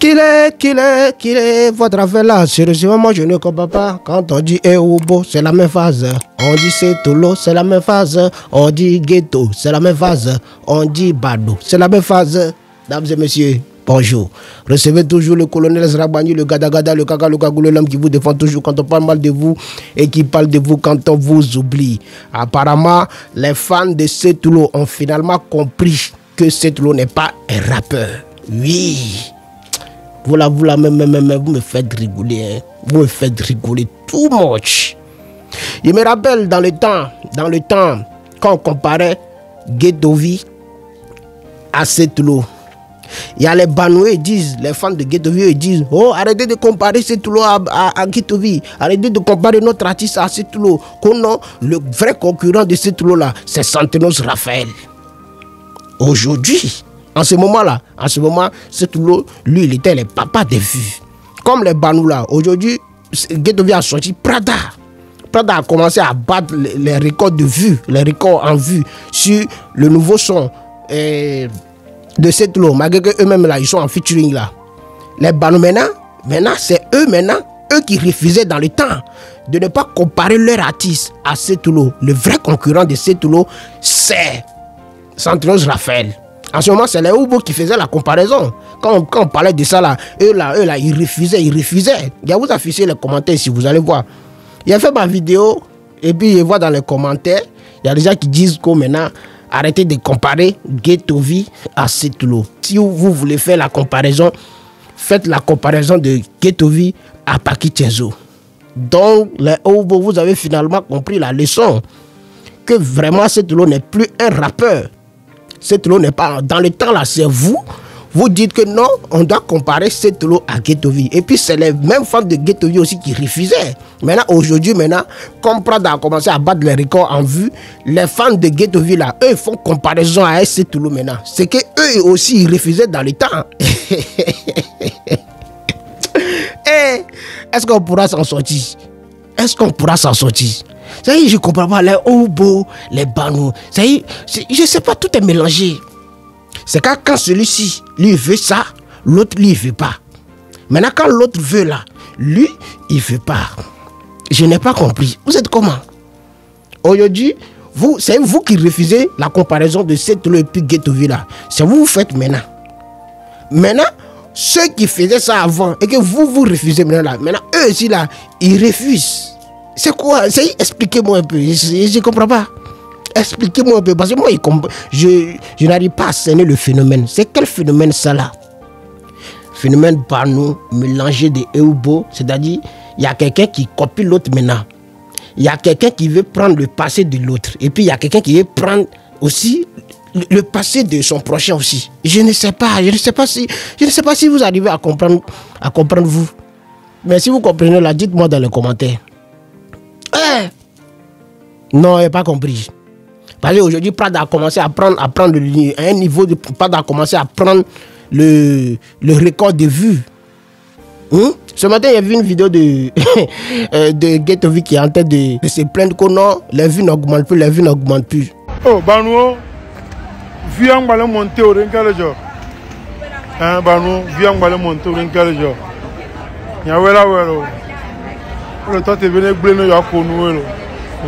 Qu'il est, votre affaire là, sérieusement, moi je ne comprends pas. Quand on dit Eobo, c'est la même phase. On dit Setolo, c'est la même phase. On dit Ghetto, c'est la même phase. On dit Bado, c'est la même phase. Dames et messieurs, bonjour. Recevez toujours le colonel Zrabani, le Gadagada, le Kaka, le Kagoulé, l'homme qui vous défend toujours quand on parle mal de vous et qui parle de vous quand on vous oublie. Apparemment, les fans de Setolo ont finalement compris que Setolo n'est pas un rappeur. Oui. Vous me faites rigoler, hein. Vous me faites rigoler too much. Je me rappelle dans le temps, quand on comparait Ghetto V à Setolo, il y a les Banoués disent, les fans de Ghetto V, ils disent, oh, arrêtez de comparer Setolo à Ghetto V, arrêtez de comparer notre artiste à Setolo. Non, le vrai concurrent de Setolo là, c'est Santenos Raphaël. Aujourd'hui, en ce moment-là, Setolo, lui, il était le papa des vues. Comme les Banou là, aujourd'hui, Ghetto V a sorti Prada. Prada a commencé à battre les records de vues, les records en vue sur le nouveau son de Setolo. Malgré qu'eux-mêmes là, ils sont en featuring là. Les Banou maintenant c'est eux qui refusaient dans le temps de ne pas comparer leur artiste à Setolo. Le vrai concurrent de Setolo, c'est Santenos Raphaël. En ce moment, c'est les Oubo qui faisaient la comparaison. Quand on parlait de ça, eux là, ils refusaient. Il y a vous afficher les commentaires si vous allez voir. Il a fait ma vidéo, et puis je vois dans les commentaires, il y a des gens qui disent que maintenant, arrêtez de comparer Ghetto V à Setolo. Si vous voulez faire la comparaison, faites la comparaison de Ghetto V à Paki Chenzo. Donc, les Oubo, vous avez finalement compris la leçon. Que vraiment, Setolo n'est plus un rappeur. Setolo n'est pas dans le temps là, c'est vous dites que non, on doit comparer Setolo à Ghetto V. Et puis c'est les mêmes fans de Ghetto V aussi qui refusaient. Maintenant, aujourd'hui, comme Prada a commencé à battre les records en vue, les fans de Ghetto V là, eux font comparaison à Setolo maintenant. C'est que eux aussi ils refusaient dans le temps. Est-ce qu'on pourra s'en sortir? Ça y est, je comprends pas, les Oubo, les Banou, ça y est, je sais pas, tout est mélangé. C'est quand celui-ci, lui, veut ça, l'autre, lui, il veut pas. Maintenant, quand l'autre veut là, lui, il veut pas. Je n'ai pas compris. Vous êtes comment? Aujourd'hui, c'est vous qui refusez la comparaison de Setolo et puis Ghetto V là. C'est vous faites maintenant. Maintenant, ceux qui faisaient ça avant et que vous refusez maintenant là, eux aussi là, ils refusent. C'est quoi? Expliquez-moi un peu. Je ne comprends pas. Expliquez-moi un peu. Parce que moi, je n'arrive pas à cerner le phénomène. C'est quel phénomène ça là? Phénomène Banou, mélangé de Eoubo. C'est-à-dire, il y a quelqu'un qui copie l'autre maintenant. Il y a quelqu'un qui veut prendre le passé de l'autre. Et puis, il y a quelqu'un qui veut prendre aussi le passé de son prochain aussi. Je ne sais pas si vous arrivez à comprendre vous. Mais si vous comprenez là, dites-moi dans les commentaires. Non, il n'a pas compris. Parce qu'aujourd'hui, Prada a commencé à prendre un niveau de Prada a commencé à prendre le record de vues. Ce matin, il y a vu une vidéo de Ghetto V qui est en train de se plaindre que non, les vues n'augmentent plus, Oh, Banou, viens me monter au Rincalejo. Banou, viens me monter au Rincalejo. Yawela welo. Le temps est venu blender ya konou.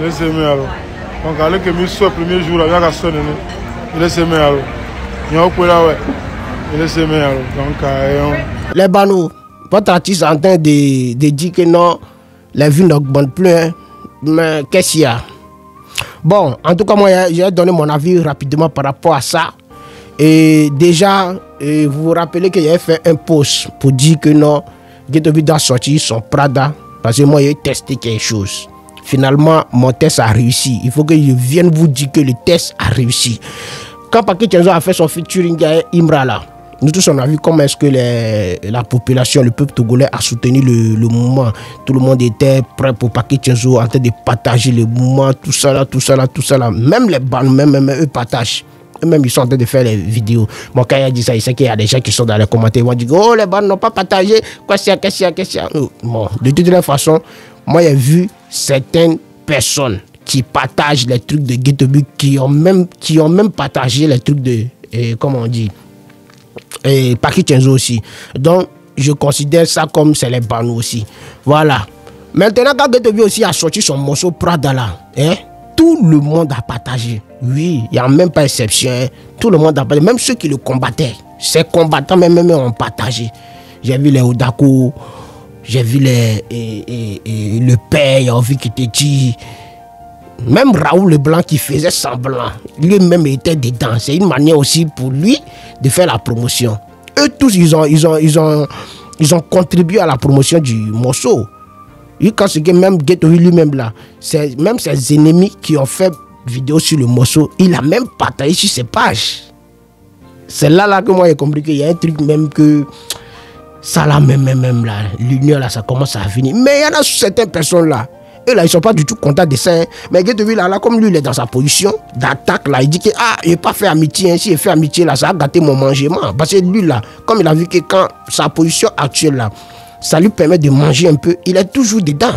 Laissez-moi alors. Donc, allez que je sois le premier jour, là, il y a sonné. Laissez-moi alors. Il y a un peu là, ouais. Laissez-moi alors. Donc, les Banou, votre artiste est en train de dire que non, les vues n'augmentent plus. Hein. Mais qu'est-ce qu'il y a? Bon, en tout cas, moi, j'ai donné mon avis rapidement par rapport à ça. Et déjà, vous vous rappelez que j'ai fait un post pour dire que non, Ghetto V doit sortir son Prada. Parce que moi, j'ai testé quelque chose. Finalement, mon test a réussi. Il faut que je vienne vous dire que le test a réussi. Quand Paki Chenzo a fait son featuring avec Imra là, nous tous on a vu comment est-ce que la population, le peuple togolais a soutenu le mouvement. Tout le monde était prêt pour Paki Chenzo, en train de partager le mouvement, tout ça là. Même les bandes, même eux partagent. Eux-mêmes, ils sont en train de faire les vidéos. Bon, quand il a dit ça, il sait qu'il y a des gens qui sont dans les commentaires. Ils vont dire, oh, les bandes n'ont pas partagé. Qu'est-ce qu'il y a? Bon, de toute façon, moi, j'ai vu certaines personnes qui partagent les trucs de Ghetto V, qui ont même partagé les trucs de, comment on dit, Paki Chenzo aussi. Donc, je considère ça comme c'est les Banous aussi. Voilà. Maintenant, quand Ghetto V aussi a sorti son morceau Prada là, hein, tout le monde a partagé. Oui, il n'y a même pas exception. Hein. Tout le monde a partagé. Même ceux qui le combattaient. Ces combattants même ont partagé. J'ai vu les Odako, j'ai vu le père, il y a envie qui te dit. Même Raoul Leblanc qui faisait semblant, lui-même était dedans. C'est une manière aussi pour lui de faire la promotion. Eux tous, ils ont contribué à la promotion du morceau. Et quand c'est que même Ghetto V lui-même là, c'est même ses ennemis qui ont fait vidéo sur le morceau, il a même partagé sur ses pages. C'est là que moi j'ai compris qu'il y a un truc même que ça là même là, l'union là, ça commence à venir. Mais il y en a certaines personnes là, eux là, ils sont pas du tout contents de ça. Hein. Mais Ghetto V là, comme lui, il est dans sa position d'attaque là, il dit que il n'a pas fait amitié. Hein. S'il fait amitié là, ça a gâté mon mangement. Parce que lui là, comme il a vu que quand sa position actuelle là, ça lui permet de manger un peu, il est toujours dedans.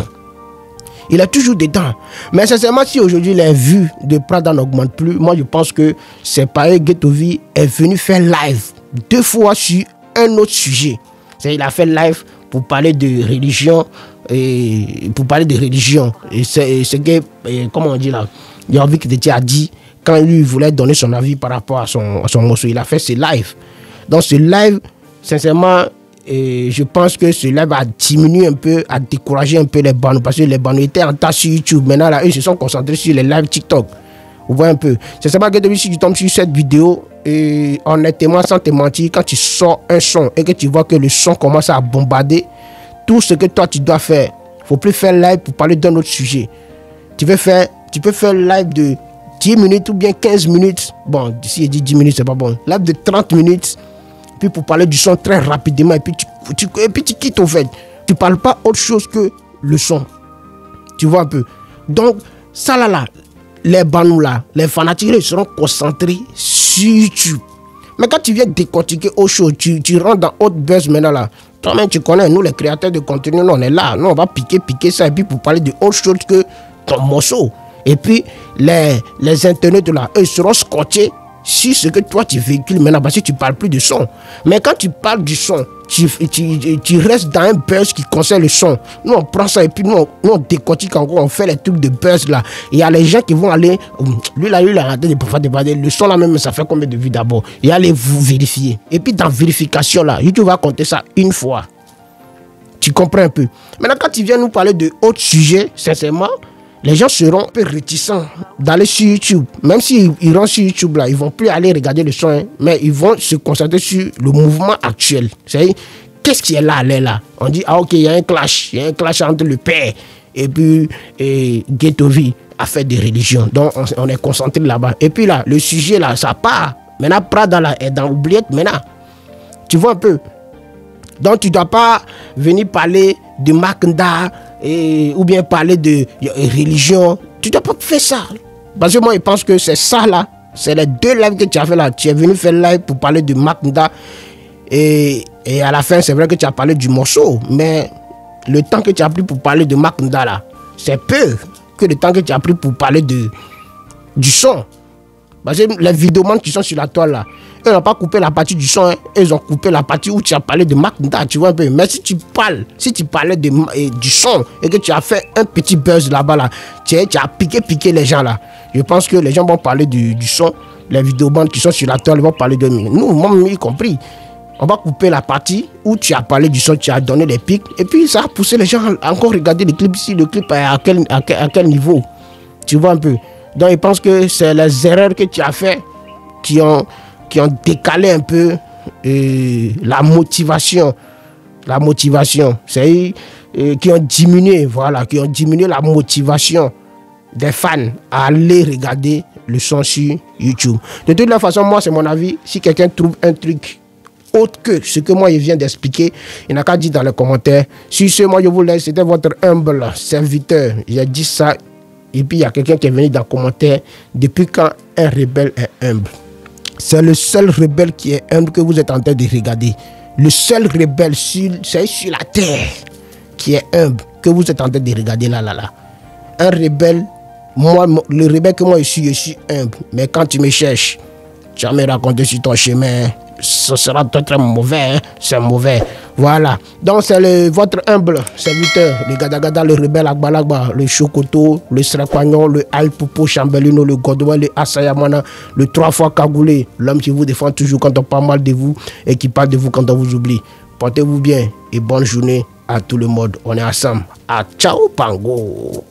Il est toujours dedans. Mais sincèrement, si aujourd'hui les vues de Prada n'augmentent plus, moi je pense que c'est pareil. Ghetto V est venu faire live 2 fois sur un autre sujet. Il a fait live pour parler de religion et c'est que, comment on dit là, il y a envie que a dit quand lui voulait donner son avis par rapport à son morceau. Il a fait ses lives. Dans ce live, sincèrement, je pense que ce live a diminué un peu, a découragé un peu les Banous parce que les Banous étaient en tas sur YouTube. Maintenant, là, ils se sont concentrés sur les lives TikTok. Vous voyez un peu. C'est ça que si tu tombes sur cette vidéo, et honnêtement, sans te mentir, quand tu sors un son et que tu vois que le son commence à bombarder, tout ce que toi tu dois faire, il ne faut plus faire live pour parler d'un autre sujet. Tu peux faire live de 10 minutes ou bien 15 minutes. Bon, si je dis 10 minutes, c'est pas bon. Live de 30 minutes. Puis pour parler du son très rapidement, et puis tu quittes au fait. Tu ne parles pas autre chose que le son. Tu vois un peu. Donc, ça là, les Banous là, les fanatiques, ils seront concentrés sur YouTube. Mais quand tu viens décortiquer autre chose, tu rentres dans autre buzz maintenant là. Toi-même, tu connais, nous les créateurs de contenu, nous, on est là. Nous, on va piquer ça, et puis pour parler de autre chose que ton morceau. Et puis, les internautes là, eux, seront scotchés sur ce que toi tu véhicules maintenant parce que tu ne parles plus de son. Mais quand tu parles du son, tu restes dans un buzz qui concerne le son. Nous on prend ça et puis nous on décortique encore, on fait les trucs de buzz là. Il y a les gens qui vont aller, lui là il a arrêté de pouvoir déballer. Le son là même ça fait combien de vues d'abord. Il y a aller vous vérifier. Et puis dans vérification là, YouTube va compter ça une fois. Tu comprends un peu. Maintenant quand tu viens nous parler de autres sujets, sincèrement, les gens seront un peu réticents d'aller sur YouTube. Même s'ils rentrent sur YouTube, là, ils ne vont plus aller regarder le son, hein, mais ils vont se concentrer sur le mouvement actuel. C'est-à-dire, qu'est-ce qui est là, on dit, ah ok, il y a un clash entre le père et puis Ghetto V a fait des religions. Donc, on est concentré là-bas. Et puis là, le sujet, là, ça part. Maintenant, Prada, là, est dans l'oubliette, maintenant. Tu vois un peu. Donc, tu ne dois pas venir parler de Maknda, ou bien parler de religion. Tu ne dois pas faire ça. Parce que moi, je pense que c'est ça là. C'est les 2 lives que tu as fait là. Tu es venu faire live pour parler de Maknda. Et à la fin, c'est vrai que tu as parlé du morceau. Mais le temps que tu as pris pour parler de Maknda là, c'est peu que le temps que tu as pris pour parler du son. Parce que les vidéomans qui sont sur la toile là, eux n'ont pas coupé la partie du son, hein. Ils ont coupé la partie où tu as parlé de Maknda, tu vois un peu. Mais si tu parlais du son et que tu as fait un petit buzz là-bas là, tu as piqué les gens là. Je pense que les gens vont parler du son, les vidéomans qui sont sur la toile vont parler de nous, moi y compris. On va couper la partie où tu as parlé du son, tu as donné les pics, et puis ça a poussé les gens à encore regarder le clip, si le clip est à quel niveau. Tu vois un peu. Donc, je pense que c'est les erreurs que tu as fait qui ont décalé un peu la motivation. C'est qui ont diminué, qui ont diminué la motivation des fans à aller regarder le son sur YouTube. De toute la façon, moi, c'est mon avis. Si quelqu'un trouve un truc autre que ce que moi, je viens d'expliquer, il n'a qu'à dire dans les commentaires. Sur ce, moi, je vous laisse. C'était votre humble serviteur. J'ai dit ça. Et puis il y a quelqu'un qui est venu dans le commentaire. Depuis quand un rebelle est humble? C'est le seul rebelle qui est humble que vous êtes en train de regarder. Le seul rebelle sur la terre qui est humble que vous êtes en train de regarder là. Un rebelle, moi, le rebelle que moi je suis humble. Mais quand tu me cherches, tu vas me raconter sur ton chemin, ce sera très très mauvais. Hein? C'est mauvais. Voilà. Donc, c'est votre humble serviteur, le Gadagada, le rebelle Agbalagba, le Chokoto, le Srapagnon, le Alpopo Chambelino, le Godoua, le Asayamana, le 3 fois Kagoulé, l'homme qui vous défend toujours quand on parle mal de vous et qui parle de vous quand on vous oublie. Portez-vous bien et bonne journée à tout le monde. On est ensemble. À ciao, Pango.